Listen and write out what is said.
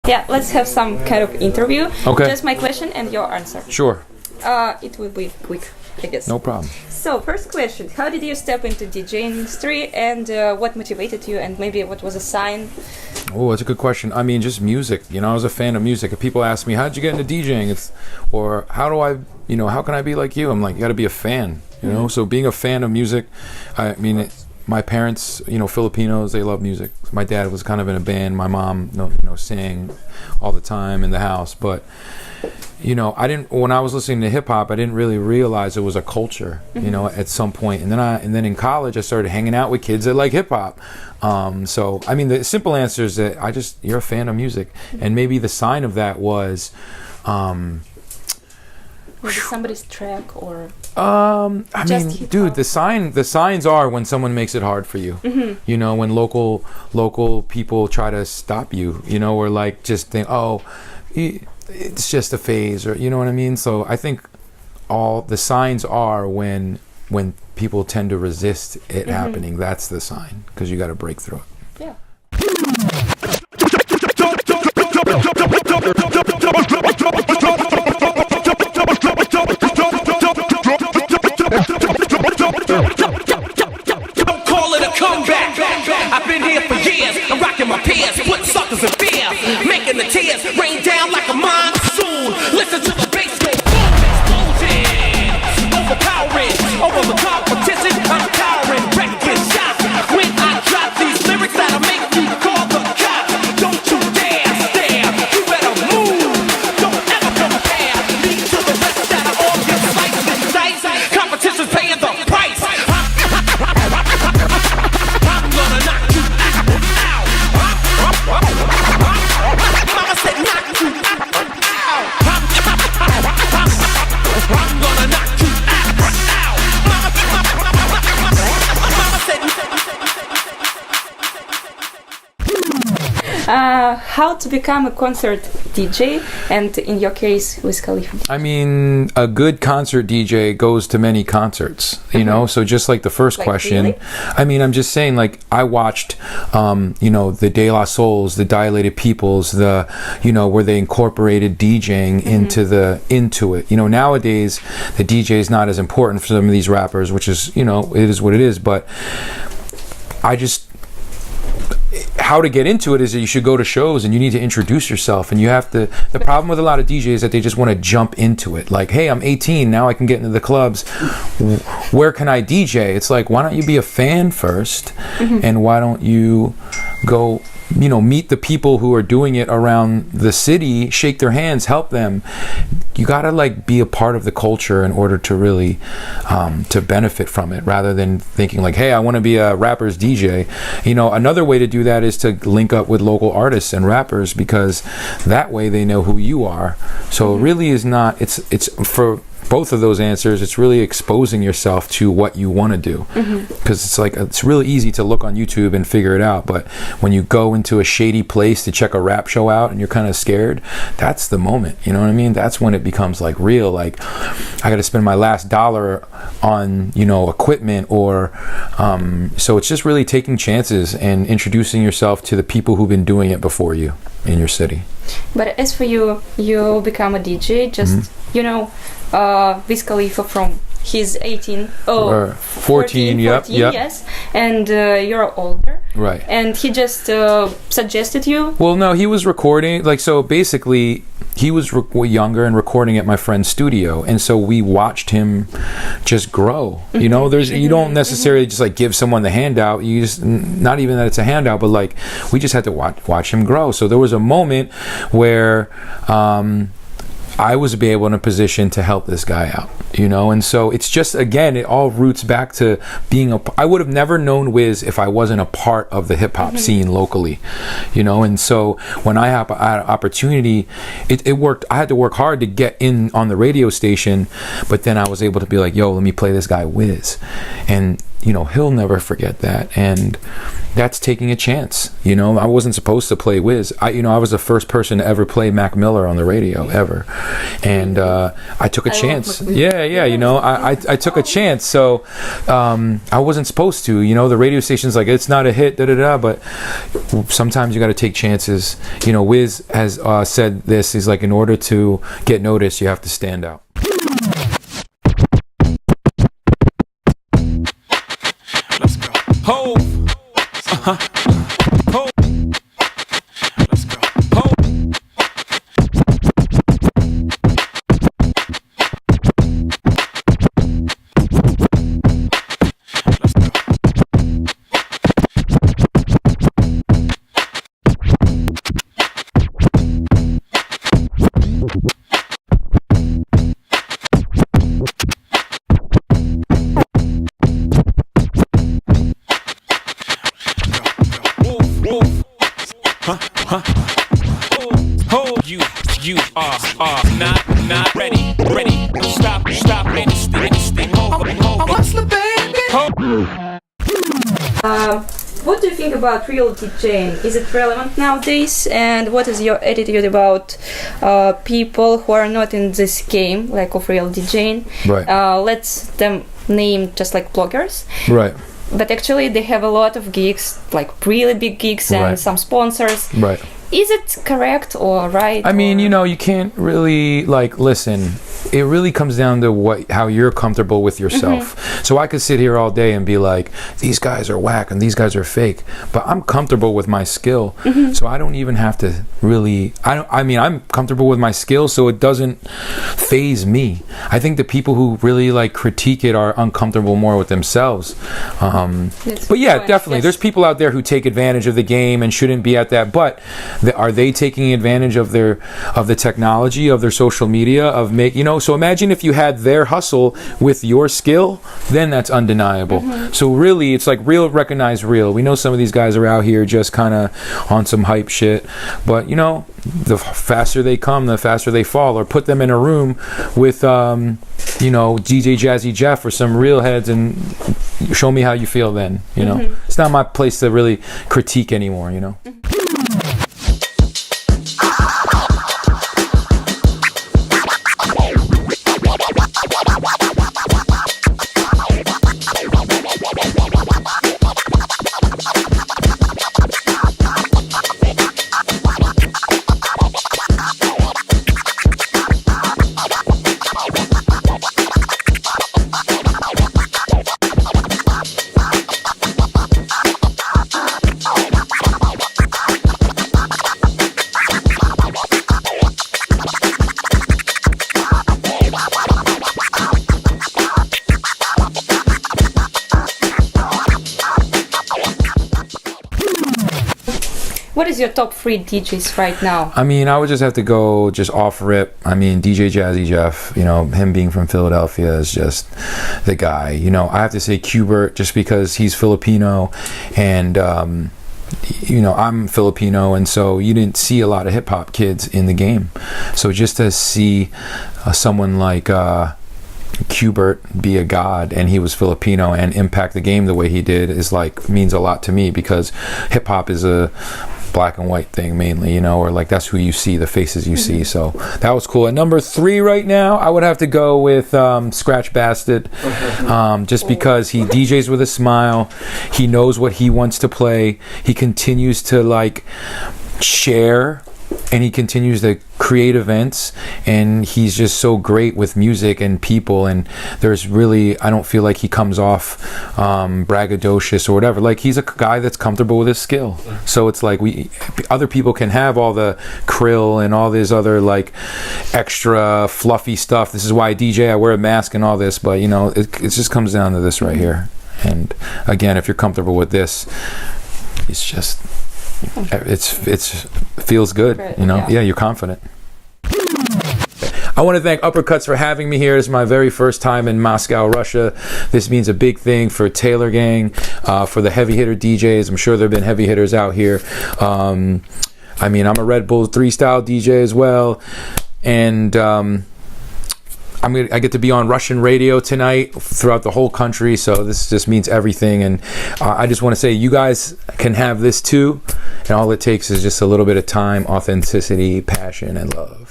Yeah, let's have some kind of interview. Okay. Just my question and your answer. Sure. It will be quick, I guess. No problem. So, first question. How did you step into DJing industry, and what motivated you, and maybe what was a sign? Oh, that's a good question. I mean, just music. You know, I was a fan of music. If people ask me, how'd you get into DJing? Or how do I, how can I be like you? I'm like, you got to be a fan, you know? So being a fan of music, I mean, my parents, Filipinos, they love music. My dad was kind of in a band. My mom, sang all the time in the house. But, when I was listening to hip hop, I didn't really realize it was a culture, at some point. And then in college, I started hanging out with kids that like hip hop. So, I mean, the simple answer is that you're a fan of music. And maybe the sign of that was, maybe somebody's track or dude, the signs are when someone makes it hard for you. Mm-hmm. When local people try to stop you, or like just think, oh, it's just a phase, or you know what I mean. So I think all the signs are when people tend to resist it happening. That's the sign, because you got to break through it. Yeah. Don't call it a comeback. I've been here for years. I'm rocking my peers, putting suckers in fear, making the tears rain down like a monsoon. Listen to the bass go boom, exploding, overpowering, over the competition. I'm cowering, wrecking shots. When I drop these lyrics that'll make you call the cops. Don't you dare stare, you better move. Don't ever compare me to the rest that are all get sliced and diced. Competition's paying the price. I'm gonna knock you out. Mama said knock you out. I'm gonna knock you out. Mama said. How to become a concert DJ, and in your case, Wiz Khalifa? I mean, a good concert DJ goes to many concerts, so just like the first question, really? I mean, I'm just saying, like, I watched, the De La Souls, the Dilated Peoples, where they incorporated DJing into it. Nowadays, the DJ is not as important for some of these rappers, which is, it is what it is, but how to get into it is that you should go to shows and you need to introduce yourself, and you have to. The problem with a lot of DJs is that they just want to jump into it. Like, hey, I'm 18 now, I can get into the clubs. Where can I DJ? It's like, why don't you be a fan first, and why don't you go, meet the people who are doing it around the city, shake their hands, help them. You gotta be a part of the culture in order to really to benefit from it, rather than thinking like, hey, I want to be a rapper's DJ. Another way to do that is to link up with local artists and rappers, because that way they know who you are. So it really is not, it's for both of those answers, it's really exposing yourself to what you want to do, because it's really easy to look on YouTube and figure it out, but when you go into a shady place to check a rap show out and you're kind of scared, that's the moment, you know what I mean? That's when it becomes real, like I got to spend my last dollar on equipment, or so it's just really taking chances and introducing yourself to the people who've been doing it before you in your city. But as for you become a DJ, just Wiz Khalifa from he's 18 or 14, yep. Yes, and you're older, right? And he just suggested you. Well, no, he was recording, so basically he was younger and recording at my friend's studio, and so we watched him just grow. You don't necessarily just give someone the handout. You just, not even that it's a handout, but we just had to watch him grow. So there was a moment where I was able in a position to help this guy out, and so it's just, again, it all roots back to being I would have never known Wiz if I wasn't a part of the hip hop scene locally, and so when I had an opportunity, it worked. I had to work hard to get in on the radio station, but then I was able to be like, yo, let me play this guy Wiz, and he'll never forget that. And that's taking a chance. I wasn't supposed to play Wiz. I was the first person to ever play Mac Miller on the radio ever. and I took a chance. Yeah, you know, I took a chance. So I wasn't supposed to. You know, the radio station's like, it's not a hit, but sometimes you got to take chances. You know, Wiz has said this. He's like, in order to get noticed, you have to stand out. Let's go. Ho. Ho. Let's go. Ho. You are not ready. Stop anything. Hustler, baby. What do you think about real DJing? Is it relevant nowadays? And what is your attitude about people who are not in this game, like of real DJing? Right. Let's them name just like bloggers. Right. But actually they have a lot of gigs, like really big gigs and some sponsors. Right. Is it correct or right? I mean, you know, you can't really, like, listen, it really comes down to how you're comfortable with yourself. So I could sit here all day and be like, these guys are whack and these guys are fake, but I'm comfortable with my skill. So I don't even have to really, I'm comfortable with my skill, so it doesn't phase me. I think the people who really like critique it are uncomfortable more with themselves. But yeah, definitely. Yes. There's people out there who take advantage of the game and shouldn't be at that, but are they taking advantage of the technology, of their social media, of so imagine if you had their hustle with your skill, then that's undeniable. So really, it's like real recognize real. We know some of these guys are out here just kind of on some hype shit, but you know, the faster they come, the faster they fall. Or put them in a room with DJ Jazzy Jeff or some real heads and show me how you feel then. You know, it's not my place to really critique anymore, you know. What is your top 3 DJs right now? I mean, I would just have to go just off rip. I mean, DJ Jazzy Jeff, you know, him being from Philadelphia is just the guy. You know, I have to say Qbert just because he's Filipino and, you know, I'm Filipino, and so you didn't see a lot of hip hop kids in the game. So just to see someone like Qbert be a god, and he was Filipino and impact the game the way he did is like means a lot to me, because hip hop is a black and white thing mainly, you know, or like that's who you see, the faces you see. So that was cool. At number 3 right now, I would have to go with Scratch Bastard, just because he DJs with a smile. He knows what he wants to play. He continues to like share, and he continues to create events, and he's just so great with music and people, and there's really, I don't feel like he comes off braggadocious or whatever. Like, he's a guy that's comfortable with his skill. So it's like other people can have all the krill and all this other like extra fluffy stuff. This is why I DJ, I wear a mask and all this, but you know, it just comes down to this right here. And again, if you're comfortable with this, it's just it's feels good, you know. Yeah, you're confident. I want to thank Uppecuts for having me here. This is my very first time in Moscow, Russia. This means a big thing for Taylor Gang, for the heavy hitter DJs. I'm sure there have been heavy hitters out here. I mean, I'm a Red Bull 3 style DJ as well, and I get to be on Russian radio tonight throughout the whole country, so this just means everything. And I just want to say, you guys can have this too, and all it takes is just a little bit of time, authenticity, passion, and love.